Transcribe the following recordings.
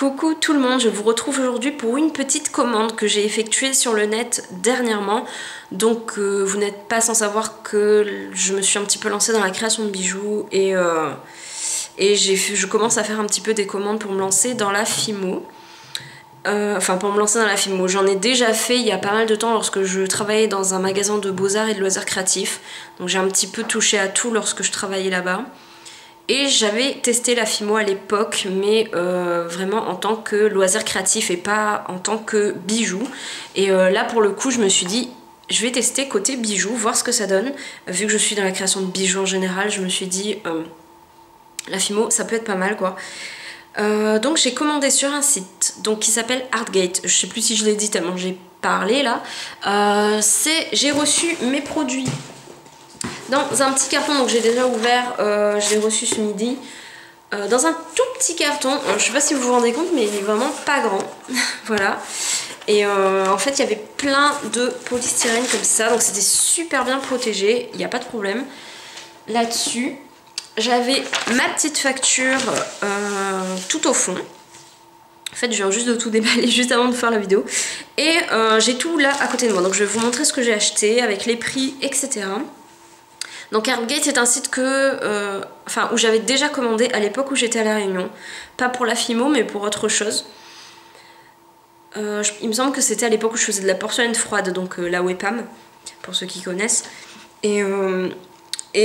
Coucou tout le monde, je vous retrouve aujourd'hui pour une petite commande que j'ai effectuée sur le net dernièrement. Donc vous n'êtes pas sans savoir que je me suis un petit peu lancée dans la création de bijoux et je commence à faire un petit peu des commandes pour me lancer dans la Fimo. Enfin pour me lancer dans la Fimo, j'en ai déjà fait il y a pas mal de temps lorsque je travaillais dans un magasin de beaux-arts et de loisirs créatifs. Donc j'ai un petit peu touché à tout lorsque je travaillais là-bas. Et j'avais testé la Fimo à l'époque, mais vraiment en tant que loisir créatif et pas en tant que bijou. Et là pour le coup je me suis dit, je vais tester côté bijoux, voir ce que ça donne. Vu que je suis dans la création de bijoux en général, je me suis dit, la Fimo ça peut être pas mal quoi. Donc j'ai commandé sur un site donc, qui s'appelle Artgate. Je sais plus si je l'ai dit tellement j'ai parlé là. J'ai reçu mes produits dans un petit carton, donc j'ai déjà ouvert, je l'ai reçu ce midi. Dans un tout petit carton, je sais pas si vous vous rendez compte, mais il est vraiment pas grand. Voilà. Et en fait, il y avait plein de polystyrène comme ça, donc c'était super bien protégé, il n'y a pas de problème là-dessus. J'avais ma petite facture tout au fond. En fait, je viens juste de tout déballer juste avant de faire la vidéo. Et j'ai tout là à côté de moi, donc je vais vous montrer ce que j'ai acheté avec les prix, etc. Donc Artgate c'est un site où j'avais déjà commandé à l'époque où j'étais à La Réunion. Pas pour la Fimo mais pour autre chose. Il me semble que c'était à l'époque où je faisais de la porcelaine froide, donc la Wepam, pour ceux qui connaissent. Et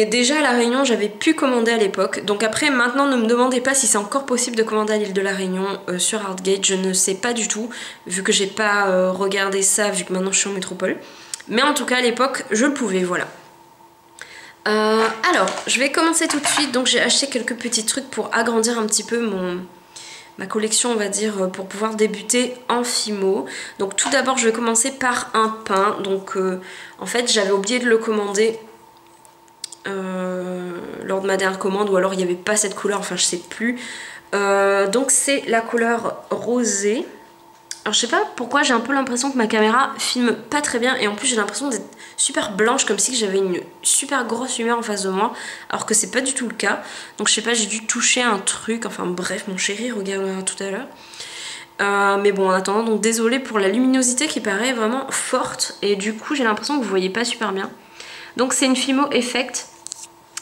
déjà à La Réunion j'avais pu commander à l'époque. Donc après maintenant ne me demandez pas si c'est encore possible de commander à l'île de La Réunion sur Artgate. Je ne sais pas du tout vu que j'ai pas regardé ça vu que maintenant je suis en métropole. Mais en tout cas à l'époque je le pouvais, voilà. Alors, je vais commencer tout de suite. Donc j'ai acheté quelques petits trucs pour agrandir un petit peu ma collection, on va dire, pour pouvoir débuter en Fimo. Donc tout d'abord, je vais commencer par un pain. Donc en fait, j'avais oublié de le commander lors de ma dernière commande, ou alors il n'y avait pas cette couleur, enfin je sais plus. Donc c'est la couleur rosée. Alors je sais pas pourquoi j'ai un peu l'impression que ma caméra filme pas très bien et en plus j'ai l'impression d'être super blanche comme si j'avais une super grosse lumière en face de moi alors que c'est pas du tout le cas. Donc je sais pas, j'ai dû toucher un truc, enfin bref, mon chéri regardera tout à l'heure. Mais bon en attendant, donc désolée pour la luminosité qui paraît vraiment forte et du coup j'ai l'impression que vous voyez pas super bien. Donc c'est une Fimo Effect,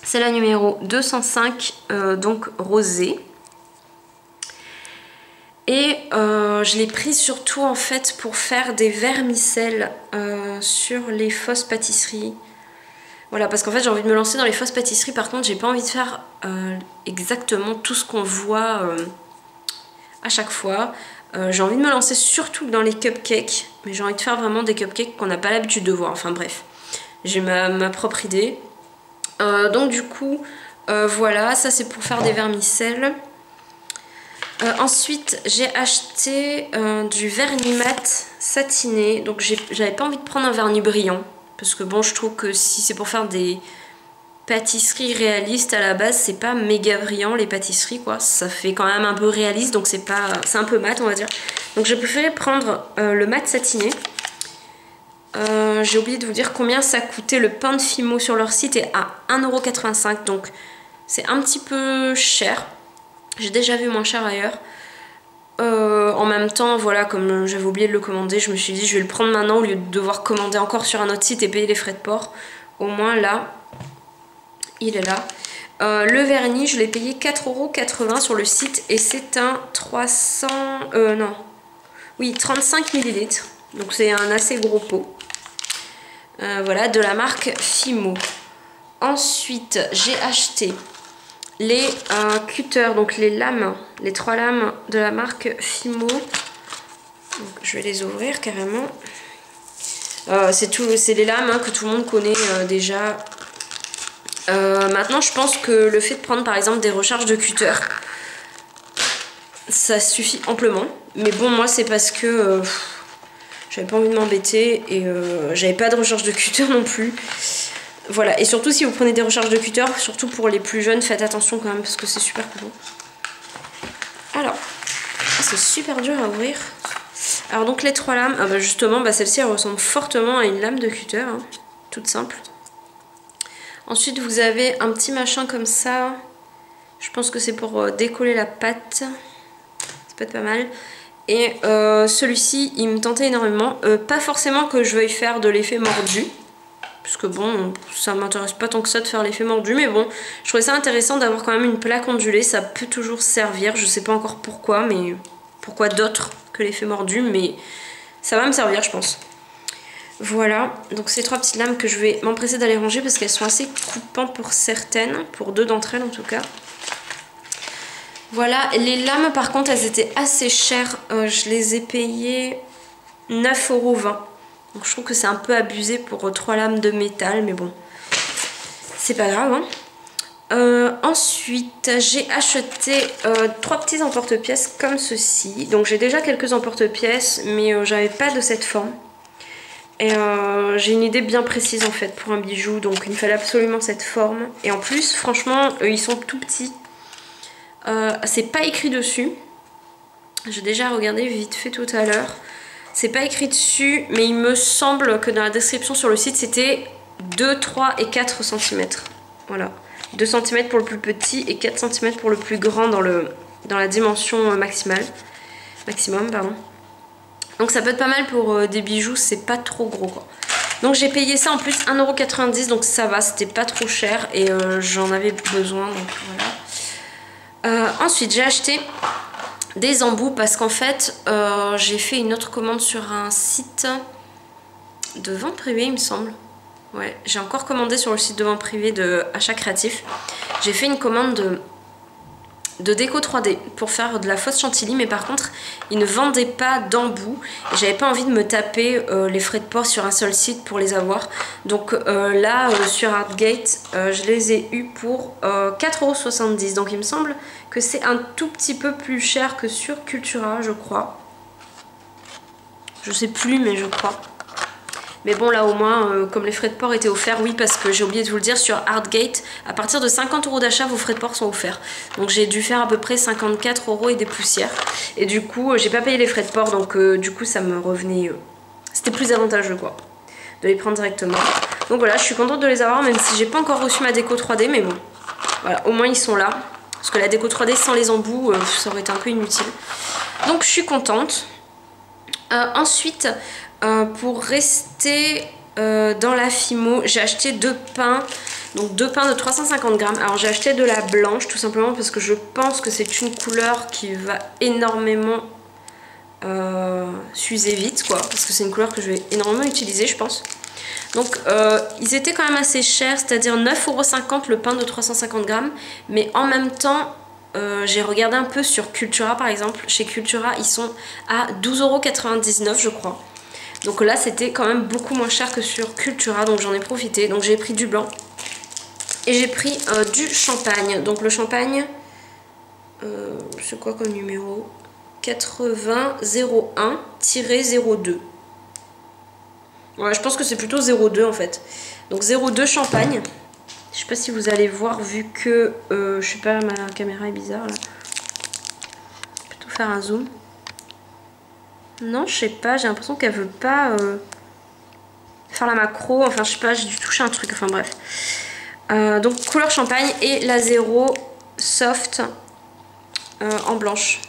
c'est la numéro 205, donc rosée. Et je l'ai pris surtout en fait pour faire des vermicelles sur les fausses pâtisseries. Voilà, parce qu'en fait j'ai envie de me lancer dans les fausses pâtisseries. Par contre j'ai pas envie de faire exactement tout ce qu'on voit à chaque fois. J'ai envie de me lancer surtout dans les cupcakes. Mais j'ai envie de faire vraiment des cupcakes qu'on n'a pas l'habitude de voir. Enfin bref, j'ai ma propre idée. Donc du coup voilà, ça c'est pour faire des vermicelles. Ensuite j'ai acheté du vernis mat satiné. Donc j'avais pas envie de prendre un vernis brillant parce que bon, je trouve que si c'est pour faire des pâtisseries réalistes à la base, c'est pas méga brillant les pâtisseries quoi. Ça fait quand même un peu réaliste, donc c'est un peu mat on va dire. Donc j'ai préféré prendre le mat satiné. J'ai oublié de vous dire combien ça coûtait. Le pain de Fimo sur leur site est à 1,85 €, donc c'est un petit peu cher. J'ai déjà vu moins cher ailleurs. En même temps, voilà, comme j'avais oublié de le commander, je me suis dit je vais le prendre maintenant au lieu de devoir commander encore sur un autre site et payer les frais de port. Au moins là, il est là. Le vernis, je l'ai payé 4,80 € sur le site et c'est un 35 ml. Donc c'est un assez gros pot. Voilà, de la marque Fimo. Ensuite, j'ai acheté les cutters, donc les lames, les 3 lames de la marque Fimo. Donc, je vais les ouvrir carrément. C'est les lames que tout le monde connaît déjà. Maintenant, je pense que le fait de prendre par exemple des recharges de cutter, ça suffit amplement. Mais bon, moi c'est parce que j'avais pas envie de m'embêter et j'avais pas de recharge de cutter non plus. Voilà, et surtout si vous prenez des recharges de cutter, surtout pour les plus jeunes, faites attention quand même parce que c'est super cool. Alors, c'est super dur à ouvrir. Alors donc les 3 lames, justement, celle-ci elle ressemble fortement à une lame de cutter, hein, toute simple. Ensuite vous avez un petit machin comme ça, je pense que c'est pour décoller la pâte. peut être pas mal. Et celui-ci, il me tentait énormément. Pas forcément que je veuille faire de l'effet mordu, parce que bon, ça m'intéresse pas tant que ça de faire l'effet mordu, mais bon, je trouvais ça intéressant d'avoir quand même une plaque ondulée, ça peut toujours servir, je sais pas encore pourquoi, mais pourquoi d'autre que l'effet mordu, mais ça va me servir, je pense. Voilà, donc ces 3 petites lames que je vais m'empresser d'aller ranger parce qu'elles sont assez coupantes pour certaines, pour 2 d'entre elles en tout cas. Voilà, les lames par contre elles étaient assez chères, je les ai payées 9,20 €. Donc je trouve que c'est un peu abusé pour 3 lames de métal, mais bon, c'est pas grave. Hein. Ensuite, j'ai acheté 3 petits emporte-pièces comme ceci. Donc j'ai déjà quelques emporte-pièces, mais j'avais pas de cette forme. Et j'ai une idée bien précise en fait pour un bijou, donc il me fallait absolument cette forme. Et en plus, franchement, ils sont tout petits. C'est pas écrit dessus. J'ai déjà regardé vite fait tout à l'heure. C'est pas écrit dessus, mais il me semble que dans la description sur le site, c'était 2, 3 et 4 cm. Voilà. 2 cm pour le plus petit et 4 cm pour le plus grand dans la dimension maximum, pardon. Donc ça peut être pas mal pour des bijoux, c'est pas trop gros quoi. Donc j'ai payé ça en plus 1,90 €, donc ça va, c'était pas trop cher et j'en avais besoin, donc voilà. Ensuite j'ai acheté des embouts parce qu'en fait j'ai fait une autre commande sur un site de vente privée il me semble. Ouais, j'ai encore commandé sur le site de vente privée de Achat Créatif. J'ai fait une commande de déco 3D pour faire de la fausse chantilly, mais par contre ils ne vendaient pas d'embouts et j'avais pas envie de me taper les frais de port sur un seul site pour les avoir. Donc là sur Artgate je les ai eus pour 4,70 €, donc il me semble que c'est un tout petit peu plus cher que sur Cultura, je crois. Je sais plus, mais je crois. Mais bon, là au moins, comme les frais de port étaient offerts, oui, parce que j'ai oublié de vous le dire, sur Artgate, à partir de 50 € d'achat, vos frais de port sont offerts. Donc j'ai dû faire à peu près 54 € et des poussières. Et du coup, j'ai pas payé les frais de port, donc du coup, ça me revenait... C'était plus avantageux, quoi, de les prendre directement. Donc voilà, je suis contente de les avoir, même si j'ai pas encore reçu ma déco 3D, mais bon. Voilà, au moins ils sont là. Parce que la déco 3D sans les embouts, ça aurait été un peu inutile. Donc je suis contente. Ensuite... pour rester dans la Fimo, j'ai acheté 2 pains, donc 2 pains de 350 grammes. Alors j'ai acheté de la blanche tout simplement parce que je pense que c'est une couleur qui va énormément s'user vite quoi, parce que c'est une couleur que je vais énormément utiliser je pense. Donc ils étaient quand même assez chers, c'est-à-dire 9,50 € le pain de 350 grammes, mais en même temps j'ai regardé un peu sur Cultura par exemple. Chez Cultura ils sont à 12,99 € je crois. Donc là c'était quand même beaucoup moins cher que sur Cultura, donc j'en ai profité. Donc j'ai pris du blanc et j'ai pris du champagne. Donc le champagne, c'est quoi comme numéro? 8001-02. Ouais, je pense que c'est plutôt 02 en fait. Donc 02 champagne. Je sais pas si vous allez voir vu que je sais pas, ma caméra est bizarre là. Plutôt faire un zoom. Non, je sais pas, j'ai l'impression qu'elle veut pas faire la macro, enfin je sais pas, j'ai dû toucher un truc, enfin bref. Donc couleur champagne et la 0 soft en blanche.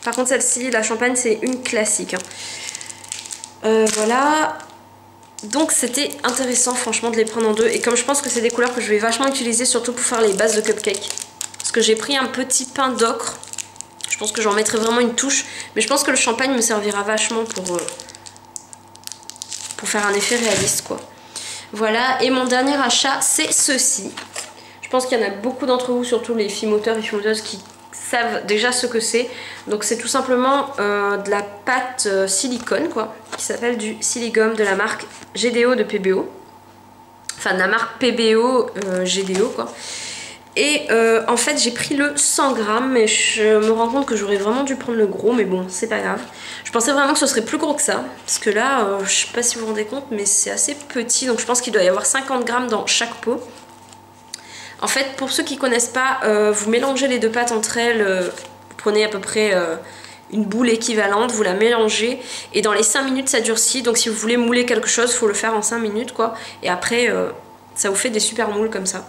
Par contre celle-ci, la champagne, c'est une classique. Hein. Voilà. Donc c'était intéressant franchement de les prendre en deux. Et comme je pense que c'est des couleurs que je vais vachement utiliser, surtout pour faire les bases de cupcake. Parce que j'ai pris un petit pain d'ocre. Je pense que j'en mettrai vraiment une touche. Mais je pense que le champagne me servira vachement pour faire un effet réaliste quoi. Voilà, et mon dernier achat c'est ceci. Je pense qu'il y en a beaucoup d'entre vous, surtout les fimoteurs et fimoteuses qui savent déjà ce que c'est. Donc c'est tout simplement de la pâte silicone quoi, qui s'appelle du Siligum de la marque GDO de PBO. Enfin de la marque PBO GDO quoi. Et en fait j'ai pris le 100 grammes, mais je me rends compte que j'aurais vraiment dû prendre le gros, mais bon c'est pas grave. Je pensais vraiment que ce serait plus gros que ça, parce que là je sais pas si vous vous rendez compte, mais c'est assez petit, donc je pense qu'il doit y avoir 50 grammes dans chaque pot. En fait pour ceux qui connaissent pas, vous mélangez les deux pâtes entre elles, vous prenez à peu près une boule équivalente, vous la mélangez et dans les 5 minutes ça durcit, donc si vous voulez mouler quelque chose, il faut le faire en 5 minutes quoi, et après... ça vous fait des super moules comme ça.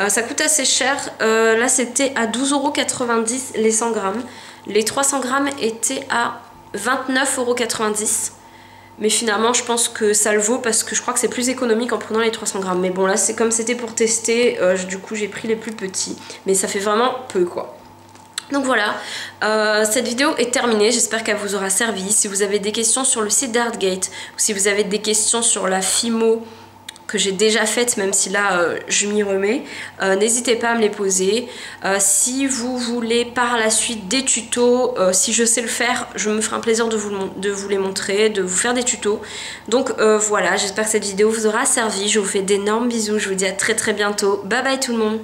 Ça coûte assez cher. Là, c'était à 12,90 € les 100 grammes. Les 300 grammes étaient à 29,90 €. Mais finalement je pense que ça le vaut parce que je crois que c'est plus économique en prenant les 300 grammes. Mais bon là c'est comme c'était pour tester, du coup j'ai pris les plus petits. Mais ça fait vraiment peu quoi. Donc voilà, cette vidéo est terminée, j'espère qu'elle vous aura servi. Si vous avez des questions sur le site d'Artgate ou si vous avez des questions sur la Fimo que j'ai déjà faite, même si là je m'y remets, n'hésitez pas à me les poser. Si vous voulez par la suite des tutos, si je sais le faire, je me ferai un plaisir de vous les montrer, de vous faire des tutos. Donc voilà, j'espère que cette vidéo vous aura servi. Je vous fais d'énormes bisous, je vous dis à très bientôt. Bye bye tout le monde.